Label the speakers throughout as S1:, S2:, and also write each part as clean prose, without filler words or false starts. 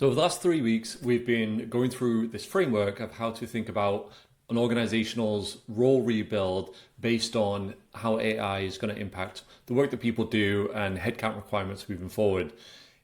S1: So over the last 3 weeks, we've been going through this framework of how to think about an organizational's role rebuild based on how AI is going to impact the work that people do and headcount requirements moving forward.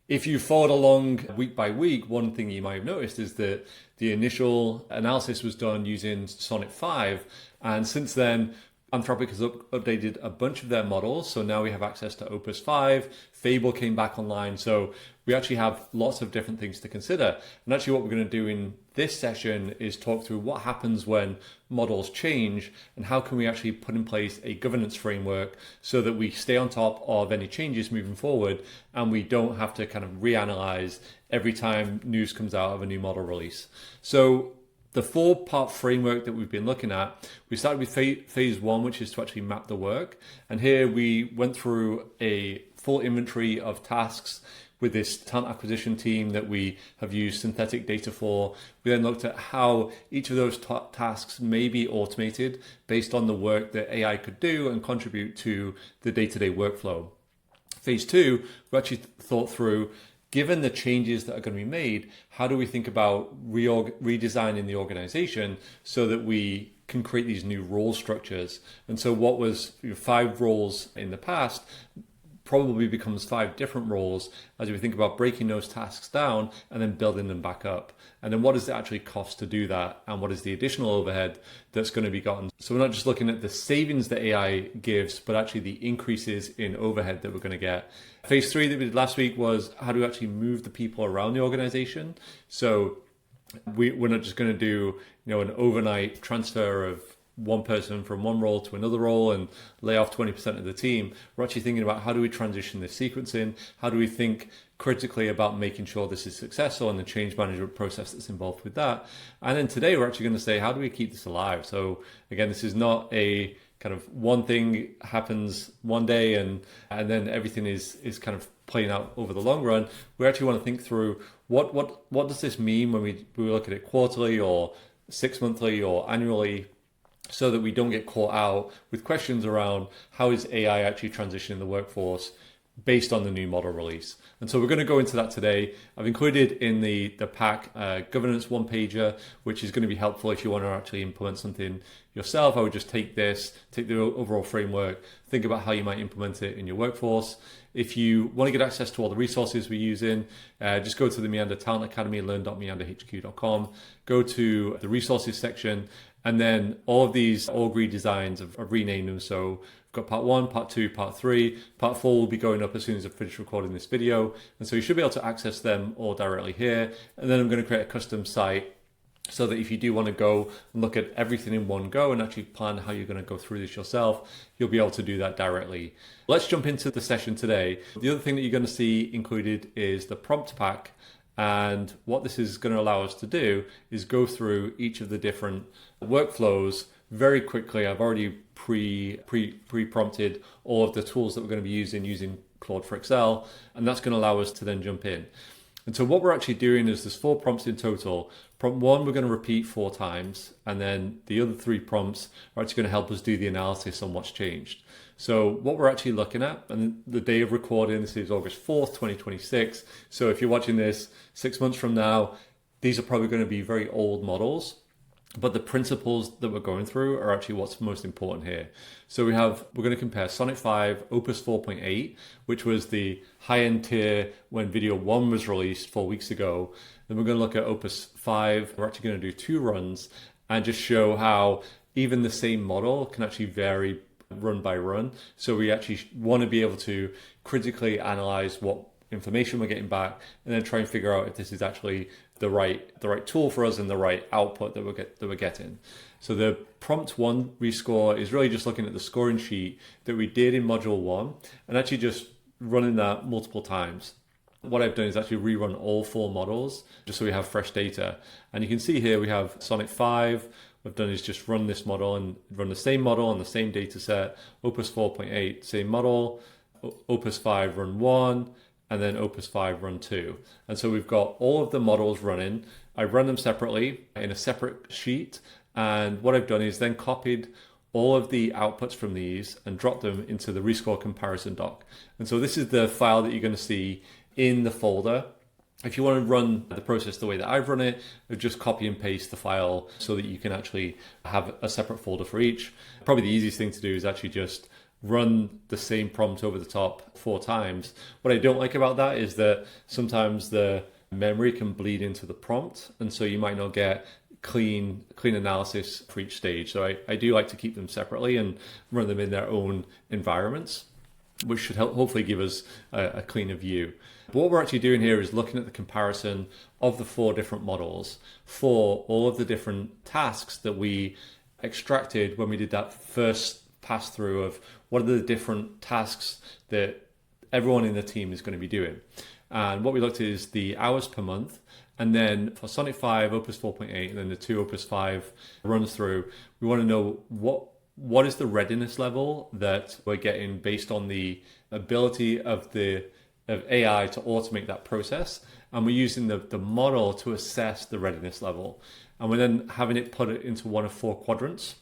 S1: If you followed along week by week, one thing you might have noticed is that the initial analysis was done using Sonnet 5, and since then, Anthropic has updated a bunch of their models, so now we have access to Opus 5, Fable came back online, so we actually have lots of different things to consider. And actually what we're going to do in this session is talk through what happens when models change and how can we actually put in place a governance framework so that we stay on top of any changes moving forward and we don't have to kind of reanalyze every time news comes out of a new model release. So the 4-part framework that we've been looking at, we started with phase 1, which is to actually map the work. And here we went through a full inventory of tasks with this talent acquisition team that we have used synthetic data for. We then looked at how each of those tasks may be automated based on the work that AI could do and contribute to the day-to-day workflow. Phase 2, we actually thought through, given the changes that are going to be made, how do we think about redesigning the organization so that we can create these new role structures? And so what was 5 roles in the past probably becomes 5 different roles as we think about breaking those tasks down and then building them back up. And then what does it actually cost to do that? And what is the additional overhead that's going to be gotten? So we're not just looking at the savings that AI gives, but actually the increases in overhead that we're going to get. Phase 3 that we did last week was how do we actually move the people around the organization? So we're not just going to do an overnight transfer of one person from one role to another role and lay off 20% of the team. We're actually thinking about how do we transition this sequencing? How do we think critically about making sure this is successful and the change management process that's involved with that? And then today we're actually going to say, how do we keep this alive? So again, this is not a kind of one thing happens one day and then everything is kind of playing out over the long run. We actually want to think through what does this mean when we look at it quarterly or 6 monthly or annually, so that we don't get caught out with questions around how is AI actually transitioning the workforce based on the new model release. And so we're going to go into that today. I've included in the pack governance one-pager, which is going to be helpful if you want to actually implement something yourself. I would just take the overall framework, think about how you might implement it in your workforce. If you want to get access to all the resources we're using, just go to the Meander Talent Academy, learn.meanderhq.com, go to the resources section, and then all of these org redesigns, I've renamed them. So we've got part 1, part 2, part 3. Part 4 will be going up as soon as I finish recording this video. And so you should be able to access them all directly here. And then I'm going to create a custom site so that if you do want to go and look at everything in one go and actually plan how you're going to go through this yourself, you'll be able to do that directly. Let's jump into the session today. The other thing that you're going to see included is the prompt pack. And what this is going to allow us to do is go through each of the different workflows very quickly. I've already pre-prompted all of the tools that we're going to be using Claude for Excel, and that's going to allow us to then jump in. And so what we're actually doing is there's 4 prompts in total. Prompt 1 we're going to repeat 4 times, and then the other 3 prompts are actually going to help us do the analysis on what's changed. So what we're actually looking at, and the day of recording, this is August 4th, 2026. So if you're watching this 6 months from now, these are probably going to be very old models, but the principles that we're going through are actually what's most important here. So we're going to compare Sonnet 5, Opus 4.8, which was the high-end tier when video 1 was released 4 weeks ago. Then we're going to look at Opus 5. We're actually going to do 2 runs and just show how even the same model can actually vary run by run. So we actually want to be able to critically analyze what information we're getting back and then try and figure out if this is actually the right tool for us and the right output that we're getting. So the prompt 1 rescore is really just looking at the scoring sheet that we did in module 1 and actually just running that multiple times. What I've done is actually rerun all 4 models just so we have fresh data. And you can see here we have Sonnet 5. What I've done is just run this model and run the same model on the same data set. Opus 4.8, same model. Opus 5, run 1. And then Opus 5, run 2. And so we've got all of the models running. I run them separately in a separate sheet. And what I've done is then copied all of the outputs from these and dropped them into the Rescore comparison doc. And so this is the file that you're going to see in the folder If you want to run the process the way that I've run it, just copy and paste the file so that you can actually have a separate folder for each. Probably the easiest thing to do is actually just run the same prompt over the top 4 times. What I don't like about that is that sometimes the memory can bleed into the prompt, and so you might not get clean analysis for each stage. So I do like to keep them separately and run them in their own environments, which should hopefully give us a cleaner view. But what we're actually doing here is looking at the comparison of the 4 different models for all of the different tasks that we extracted when we did that first pass through of what are the different tasks that everyone in the team is going to be doing. And what we looked at is the hours per month. And then for Sonnet 5, Opus 4.8, and then the 2 Opus 5 runs through, we want to know what is the readiness level that we're getting based on the ability of AI to automate that process. And we're using the model to assess the readiness level. And we're then having it put it into one of 4 quadrants.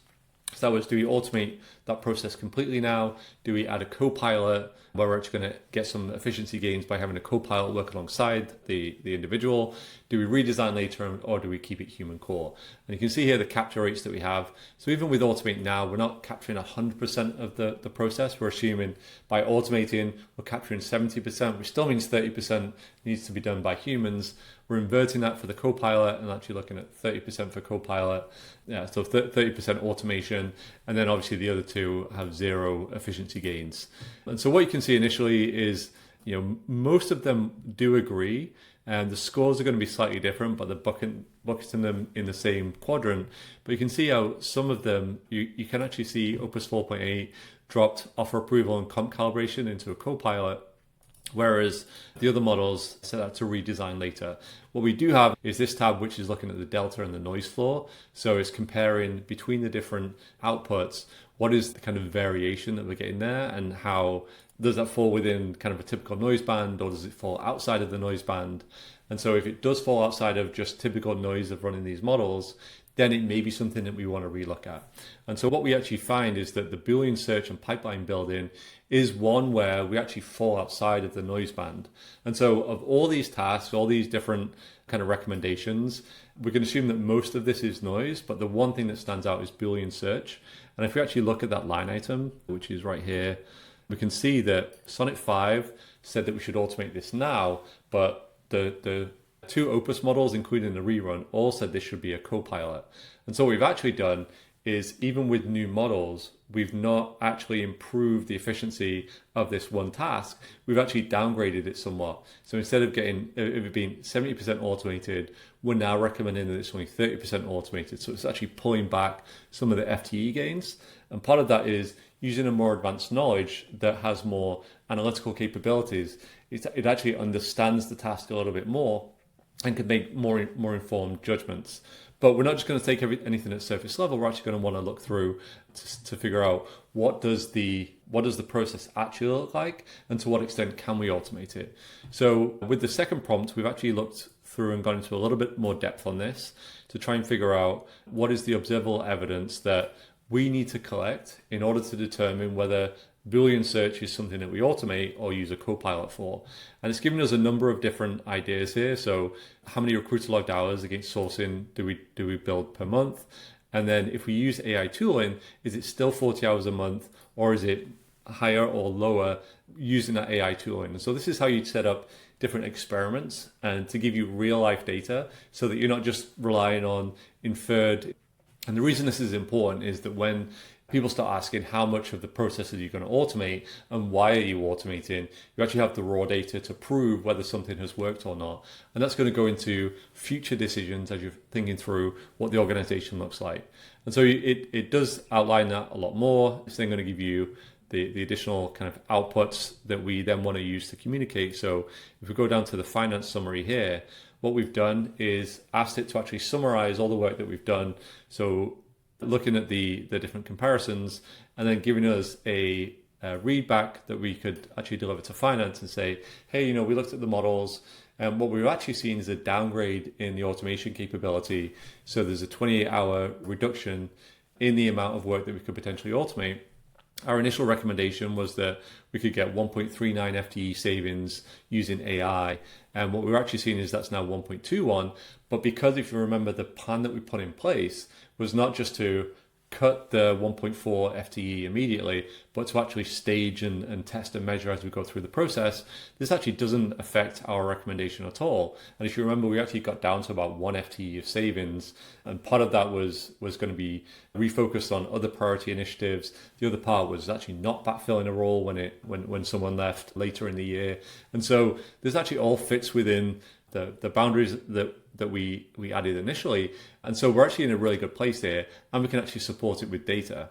S1: So that was, do we automate that process completely now? Do we add a copilot where we're actually going to get some efficiency gains by having a copilot work alongside the individual? Do we redesign later, or do we keep it human core? And you can see here the capture rates that we have. So even with automate now, we're not capturing 100% of the process. We're assuming by automating, we're capturing 70%, which still means 30% needs to be done by humans. We're inverting that for the copilot and actually looking at 30% for copilot. Yeah, so 30% automation. And then obviously the other 2 have 0 efficiency gains. And so what you can see initially is, most of them do agree, and the scores are going to be slightly different, but they're bucketing them in the same quadrant. But you can see how some of them, you can actually see Opus 4.8 dropped offer approval and comp calibration into a copilot, whereas the other models set out to redesign later. What we do have is this tab, which is looking at the delta and the noise floor. So it's comparing between the different outputs, what is the kind of variation that we're getting there, and how does that fall within kind of a typical noise band, or does it fall outside of the noise band? And so if it does fall outside of just typical noise of running these models, then it may be something that we want to relook at. And so what we actually find is that the Boolean search and pipeline building is one where we actually fall outside of the noise band. And so of all these tasks, all these different kind of recommendations, we can assume that most of this is noise, but the one thing that stands out is Boolean search. And if we actually look at that line item, which is right here, we can see that Sonnet 5 said that we should automate this now, but the 2 Opus models, including the rerun, all said this should be a copilot. And so what we've actually done is, even with new models, we've not actually improved the efficiency of this one task. We've actually downgraded it somewhat. So instead of it being 70% automated, we're now recommending that it's only 30% automated. So it's actually pulling back some of the FTE gains. And part of that is using a more advanced knowledge that has more analytical capabilities. It actually understands the task a little bit more and can make more informed judgments. But we're not just going to take anything at surface level. We're actually going to want to look through to figure out what does the process actually look like, and to what extent can we automate it. So with the second prompt, we've actually looked through and gone into a little bit more depth on this to try and figure out what is the observable evidence that we need to collect in order to determine whether Boolean search is something that we automate or use a copilot for. And it's given us a number of different ideas here. So how many recruiter logged hours against sourcing do we build per month? And then if we use AI tooling, is it still 40 hours a month, or is it higher or lower using that AI tooling? And so this is how you set up different experiments and to give you real life data so that you're not just relying on inferred. And the reason this is important is that when people start asking how much of the process are you going to automate and why are you automating, you actually have the raw data to prove whether something has worked or not. And that's going to go into future decisions as you're thinking through what the organization looks like. And so it does outline that a lot more. It's then going to give you the additional kind of outputs that we then want to use to communicate. So if we go down to the finance summary here, what we've done is asked it to actually summarize all the work that we've done. So looking at the different comparisons and then giving us a read back that we could actually deliver to finance and say, hey, we looked at the models, and what we've actually seen is a downgrade in the automation capability. So there's a 28-hour reduction in the amount of work that we could potentially automate. Our initial recommendation was that we could get 1.39 FTE savings using AI. And what we're actually seeing is that's now 1.21. But because if you remember, the plan that we put in place was not just to cut the 1.4 FTE immediately, but to actually stage and test and measure as we go through the process, this actually doesn't affect our recommendation at all. And if you remember, we actually got down to about 1 FTE of savings, and part of that was going to be refocused on other priority initiatives. The other part was actually not backfilling a role when someone left later in the year. And so this actually all fits within the boundaries that we added initially. And so we're actually in a really good place here, and we can actually support it with data.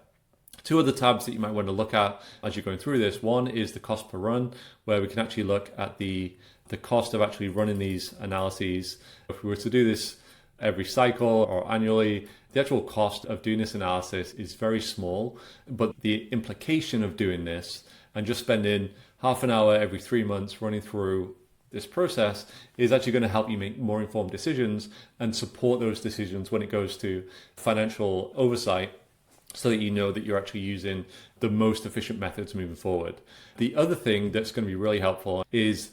S1: Two other tabs that you might want to look at as you're going through this. One is the cost per run, where we can actually look at the cost of actually running these analyses. If we were to do this every cycle or annually, the actual cost of doing this analysis is very small, but the implication of doing this and just spending half an hour every 3 months running through this process is actually going to help you make more informed decisions and support those decisions when it goes to financial oversight, so that you know that you're actually using the most efficient methods moving forward. The other thing that's going to be really helpful is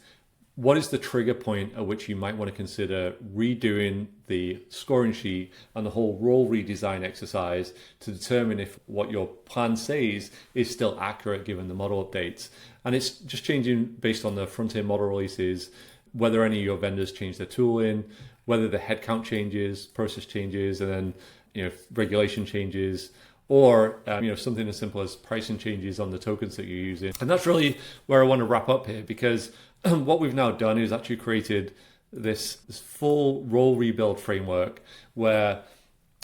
S1: what is the trigger point at which you might want to consider redoing the scoring sheet and the whole role redesign exercise to determine if what your plan says is still accurate given the model updates. And it's just changing based on the frontier model releases, whether any of your vendors change their tooling, whether the headcount changes, process changes, and then regulation changes, or something as simple as pricing changes on the tokens that you're using. And that's really where I want to wrap up here, because what we've now done is actually created this full role rebuild framework where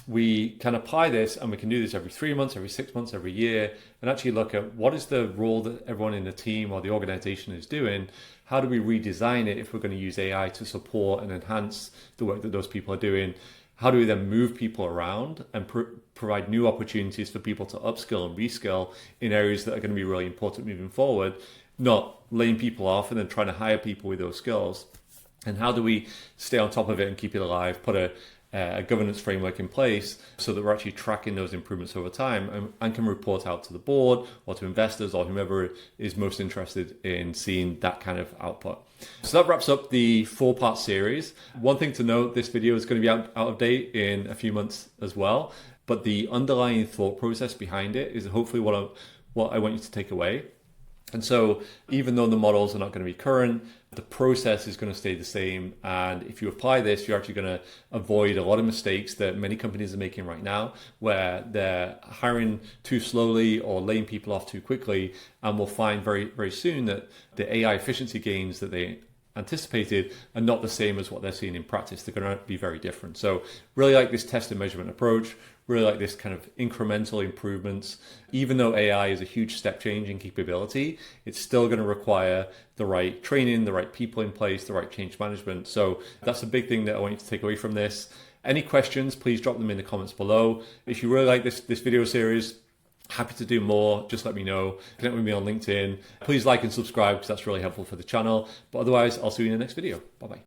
S1: we can apply this, and we can do this every 3 months, every 6 months, every year, and actually look at what is the role that everyone in the team or the organization is doing. How do we redesign it if we're going to use AI to support and enhance the work that those people are doing? How do we then move people around and provide new opportunities for people to upskill and reskill in areas that are going to be really important moving forward, not laying people off and then trying to hire people with those skills? And how do we stay on top of it and keep it alive, put a governance framework in place so that we're actually tracking those improvements over time and can report out to the board or to investors or whomever is most interested in seeing that kind of output. So that wraps up the 4-part series. One thing to note, this video is going to be out of date in a few months as well, but the underlying thought process behind it is hopefully what I want you to take away. And so even though the models are not going to be current, the process is going to stay the same. And if you apply this, you're actually going to avoid a lot of mistakes that many companies are making right now, where they're hiring too slowly or laying people off too quickly. And we'll find very, very soon that the AI efficiency gains that they anticipated are not the same as what they're seeing in practice. They're going to be very different. So really like this test and measurement approach, really like this kind of incremental improvements. Even though AI is a huge step change in capability, it's still going to require the right training, the right people in place, the right change management. So that's a big thing that I want you to take away from this. Any questions, please drop them in the comments below. If you really like this video series, happy to do more, just let me know. Connect with me on LinkedIn. Please like and subscribe because that's really helpful for the channel. But otherwise, I'll see you in the next video. Bye-bye.